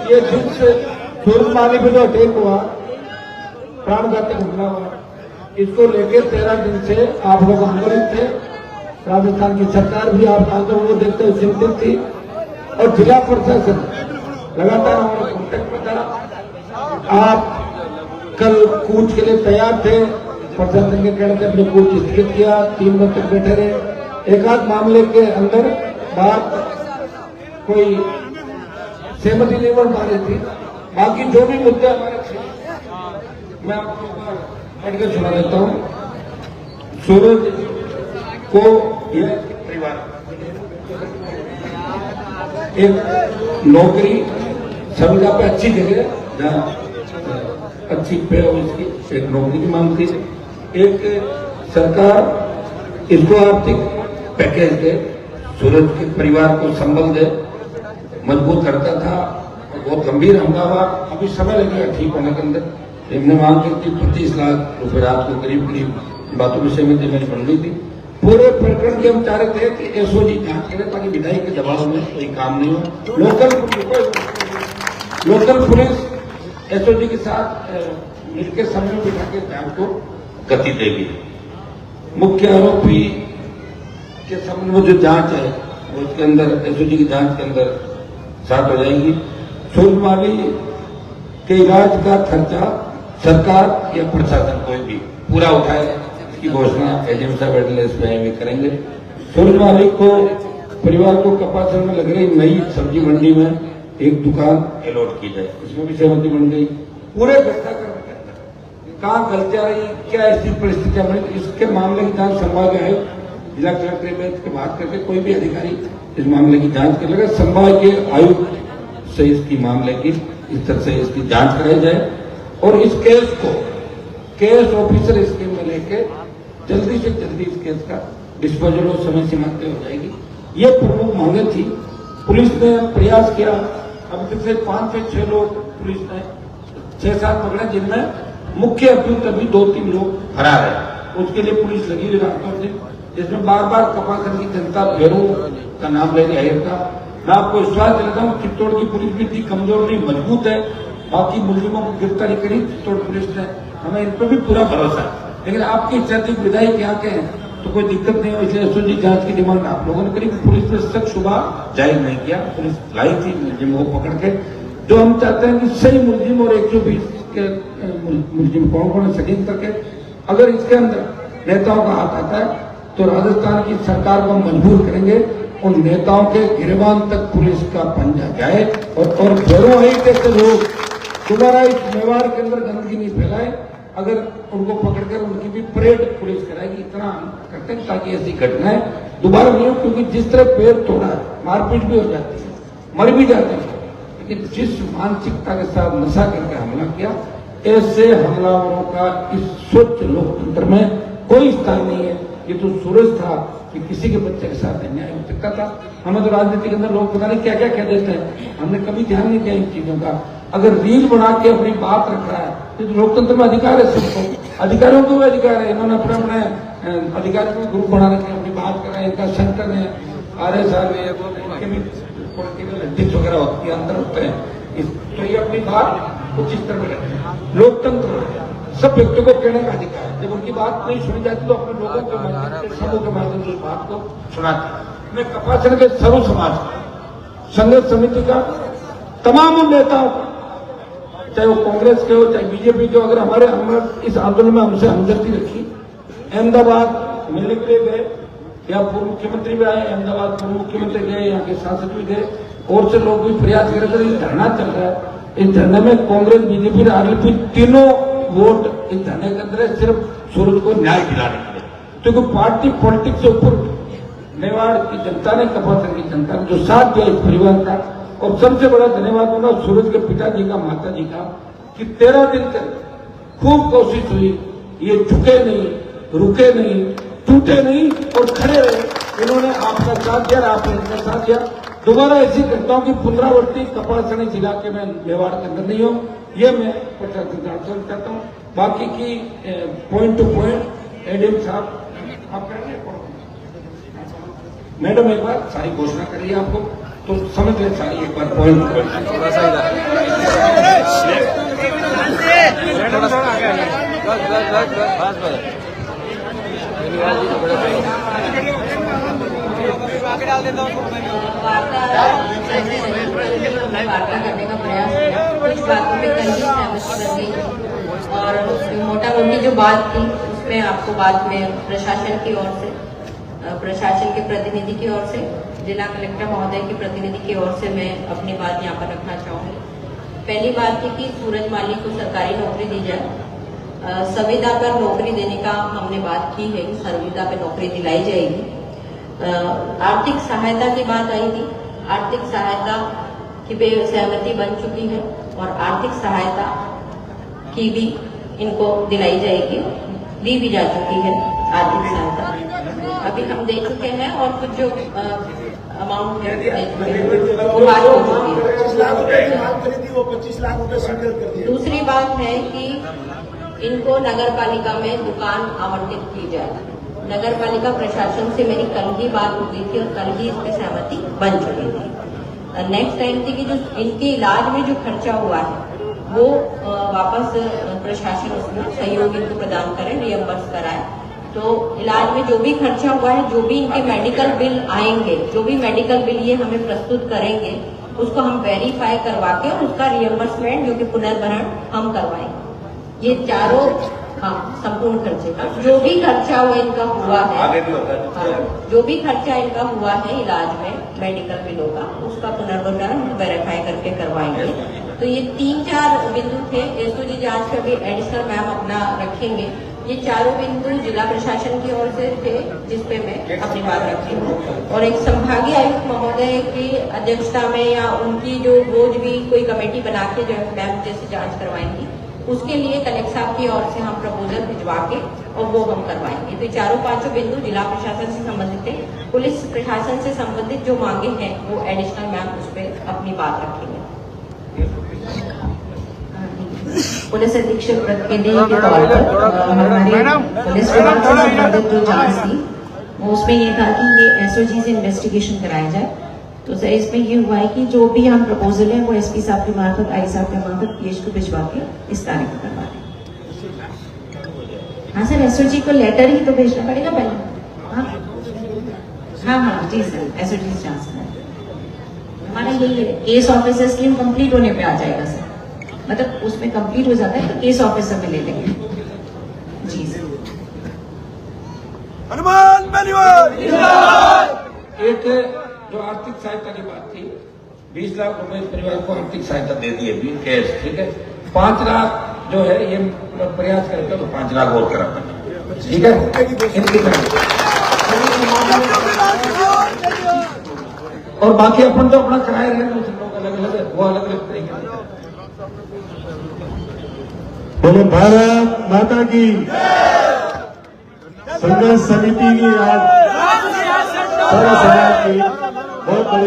ये जिस सूरजमाली पे जो अटैक हुआ, प्राणघाती हमला हुआ, इसको लेकर 13 दिन से आप लोग आंदोलित थे। राजस्थान की सरकार भी आप वो देखते हुए चिंतित थी और जिला प्रशासन लगातार हमारे कॉन्टेक्ट में था। आप कल कूच के लिए तैयार थे, प्रशासन के कहने से अपने कूच स्थगित किया, 3 बजे तक बैठे रहे। एक आध मामले के अंदर बात कोई सहमति नहीं बन पा रही थी, बाकी जो भी मुद्दे हमारे थे मैं आपको पढ़ के सुना देता हूँ। सूरज को यह परिवार एक नौकरी सभी जगह पे अच्छी जगह जहाँ अच्छी पे हो, इसकी एक नौकरी की मांग थी। एक सरकार इसको आर्थिक पैकेज दे, सूरज के परिवार को संबल दे, मजबूत करता था। बहुत गंभीर हमला हुआ, अभी समय लगेगा ठीक होने के अंदर। हमने मांग की थी 25 लाख रुपए रात को करीब बातों की सहमति मेरी बन रही थी। पूरे प्रकरण के हम चाह रहे थे कि एसओजी जांच करें ताकि विधायक के दबाव में कोई काम नहीं हो। लोकल पुलिस एसओजी के साथ मिलकर समय बिठा के जांच को गति देगी। मुख्य आरोपी के संबंध में जो जांच है वो इसके अंदर एसओजी की जांच के अंदर साथ हो जाएगी। सूरजमाली के इलाज का खर्चा सरकार या प्रशासन कोई भी पूरा उठाए, इसकी घोषणा एडीएम साहब एडलेस में करेंगे। सूरजमाली को परिवार को कपासन में लग रही नई सब्जी मंडी में एक दुकान अलॉट की जाए, इसमें भी सहमति बन गई। पूरे घटनाक्रम के अंदर कहाँ गलतियां रही, क्या ऐसी परिस्थितियां बनी, इसके मामले की जांच संभाग आयुक्त जिला कलेक्टर के बात करके कोई भी अधिकारी इस मामले की जांच कर लेगा। संभाग के आयुक्त से इसकी मामले की इस तरह से इसकी जांच कराई जाए और इस केस को केस ऑफिसर स्कीम में लेके जल्दी से जल्दी इस केस का डिस्पोजल और समय सीमा तय हो जाएगी। ये प्रमुख मांगे थी। पुलिस ने प्रयास किया, अब तक से 5 से 6 लोग पुलिस ने 6-7 पकड़े, जिनमें मुख्य अभियुक्त अभी 2-3 लोग फरार है। उसके लिए पुलिस लगी हुई रातों दिन, जिसमें बार बार कपासन की जनता भैरों का नाम ले रही था। मैं आपको विश्वास दिलाता हूँ चित्तौड़ की पुलिस भी इतनी कमजोर नहीं, मजबूत है। बाकी मुलजिमों को गिरफ्तारी करी चित्तौड़ पुलिस ने, हमें इन पर भी पूरा भरोसा है। लेकिन आपकी इच्छा विधायक यहाँ के हैं तो कोई दिक्कत नहीं हो, इसलिए एसओजी जांच की डिमांड आप लोगों ने करी। पुलिस ने शक शुबा जाहिर नहीं किया, पुलिस लाई थी मुलजिमों को पकड़ के। जो हम चाहते हैं कि सही मुलजिम और 120 के मुलजिम कौन है सटीक करके, अगर इसके अंदर नेताओं का हाथ आता है तो राजस्थान की सरकार को मजबूर करेंगे और नेताओं के गिरबान तक पुलिस का पंजा जाए और फेरों ही जैसे लोग दोबारा इस मेवाड़ के अंदर गंदगी नहीं फैलाए। अगर उनको पकड़कर उनकी भी परेड पुलिस कराएगी, इतना हम करते हैं ताकि ऐसी घटनाएं दोबारा नहीं हो। क्योंकि जिस तरह पैर तोड़ा है, मारपीट भी हो जाती है, मर भी जाते हैं, लेकिन जिस मानसिकता के साथ नशा करके हमला किया, ऐसे हमलावरों का इस स्वच्छ लोकतंत्र में कोई स्थान नहीं है। ये तो सूरज था कि किसी के बच्चे के साथ अन्याय हो सकता था। हमें तो राजनीति के अंदर लोग पता नहीं क्या क्या कह देते हैं, हमने कभी ध्यान नहीं दिया इन चीजों का। अगर रील बना के अपनी बात रख रहा है तो लोकतंत्र में अधिकार है सबको, अधिकारियों को भी अधिकार है। इन्होंने अपने अपने अधिकारियों को ग्रुप बना रखे, अपनी बात कर रहे हैं, इनका सेंटर है RS के भी अध्यक्ष वगैरह होती है, अंदर होते हैं, तो ये अपनी बात कुछ इस तरह रखते हैं। लोकतंत्र सब व्यक्तियों को कहने का अधिकार है, जब उनकी बात नहीं सुनी जाती तो अपने लोगों के माध्यम से, समूह के माध्यम से बात को सुनाते। मैं कपासन के सर्व समाज संघर्ष समिति का तमाम नेताओं को, चाहे वो कांग्रेस के हो चाहे बीजेपी के हो, अगर हमारे इस आंदोलन में हमसे हमदर्दी रखी, अहमदाबाद मिलने के लिए गए, या पूर्व मुख्यमंत्री भी आए, अहमदाबाद पूर्व मुख्यमंत्री गए, यहाँ के सांसद भी गए, और से लोग भी प्रयास कर रहे थे। धरना चल रहा है, इस धरने में कांग्रेस बीजेपी और आरएलपी तीनों वोट इस धरने के अंदर है, सिर्फ सूरज को न्याय दिलाने के लिए। तो पार्टी पॉलिटिक्स से ऊपर मेवाड़ की जनता ने, कपासन की जनता ने जो साथ दिया इस परिवार का, और सबसे बड़ा धन्यवाद होगा सूरज के पिताजी का, माता जी का, कि 13 दिन तक खूब कोशिश हुई, ये झुके नहीं, रुके नहीं, टूटे नहीं और खड़े रहे। इन्होंने आपका साथ दिया, आपने इनका साथ दिया। दोबारा ऐसी घटनाओं की पुनरावृत्ति कपासन इस इलाके में मेवाड़ के अंदर नहीं हो, ये मैं प्रशासन से आश्वासन चाहता हूँ। बाकी की पॉइंट टू पॉइंट एडीएम साहब आप करेंगे। मैडम एक बार सारी घोषणा करिए, आपको तो समझ लें सारी एक बार पॉइंट। वार्ता करने का प्रयास किया, कुछ बातों पे कल ही सहमति कर गई और मोटा मोटी जो बात थी उसमें आपको बाद में प्रशासन की ओर से, प्रशासन के प्रतिनिधि की ओर से, जिला कलेक्टर महोदय के प्रतिनिधि की ओर से मैं अपनी बात यहाँ पर रखना चाहूंगी। पहली बात थी कि सूरज माली को सरकारी नौकरी दी जाए। संविदा पर नौकरी देने का हमने बात की है कि संविदा पर नौकरी दिलाई जाएगी। आर्थिक सहायता की बात आई थी, आर्थिक सहायता की भी सहमति बन चुकी है और आर्थिक सहायता की भी इनको दिलाई जाएगी, दी भी जा चुकी है आर्थिक सहायता, अभी हम दे चुके हैं और कुछ जो अमाउंट दे चुके हैं वो बात हो चुकी है। 25 लाख रुपए की मांग करी थी, वो 25 लाख रुपए स्वीकृत कर दिए। दूसरी बात है कि इनको नगर पालिका में दुकान आवंटित की जाए। नगर पालिका प्रशासन से मेरी कल ही बात हो गई थी और कल ही इस पर सहमति बन चुकी थी। नेक्स्ट टाइम थी कि जो इनके इलाज में जो खर्चा हुआ है वो वापस प्रशासन उसमें सहयोग इनको प्रदान करे, रियम्बर्स कराए। तो इलाज में जो भी खर्चा हुआ है, जो भी इनके मेडिकल बिल आएंगे, जो भी मेडिकल बिल ये हमें प्रस्तुत करेंगे, उसको हम वेरीफाई करवा के और उसका रियम्बर्समेंट जो कि पुनर्भरण हम करवाएंगे। ये चारों संपूर्ण खर्चे का जो भी खर्चा हुआ इनका हुआ है, जो भी खर्चा इनका हुआ है इलाज में मेडिकल बिलों का, उसका पुनर्भरण वेरीफाई करके करवाएंगे। तो ये 3-4 बिंदु थे। एसओजी जांच का भी एडिशनल मैम अपना रखेंगे। ये चारों बिंदु जिला प्रशासन की ओर से थे जिसपे मैं अपनी बात रखी हूँ और एक संभागीय आयुक्त महोदय की अध्यक्षता में या उनकी जो रोज भी कोई कमेटी बना के जो मैम जैसे जांच करवाएंगी, उसके लिए कलेक्टर साहब की ओर से हम प्रपोजल भिजवा के और वो हम करवाएंगे। तो चारों 5 बिंदु जिला प्रशासन से संबंधित है। पुलिस प्रशासन से संबंधित जो मांगे हैं वो एडिशनल मैम उस पर अपनी बात रखेंगे। पुलिस अधीक्षक पद के लिए के तौर पर हमारे पुलिस विभाग से संबंधित जो जांच थी वो उसमें ये था कि ये एसओजी से इन्वेस्टिगेशन कराया जाए। तो सर इसमें ये हुआ है कि जो भी हम प्रपोजल है वो एसपी साहब के मार्फत, आई साहब के मार्फत पीएच को भिजवा के इस कार्य को करवा दें। हाँ सर, एसओजी को लेटर ही तो भेजना पड़ेगा पहले। हाँ जी सर, एसओजी से जांच कराए। हमारा यही है, केस ऑफिसर स्कीम कंप्लीट होने पे आ जाएगा सर, मतलब उसमें कंप्लीट हो जाता है तो केस ऑफिसर में ले लेंगे। जी सर। हनुमान एक जो आर्थिक सहायता की बात थी, 20 लाख रुपए परिवार को आर्थिक सहायता दे दी अभी कैश, ठीक है। 5 लाख जो है ये प्रयास करके तो 5 लाख और करा देना, ठीक है। इनकी और बाकी अपन तो अपना कराए रहे हैं, लोग अलग अलग है, वो अलग अलग तरीके। बोले भारत माता की, संघर्ष समिति की आज सारा समाज की बहुत बड़ी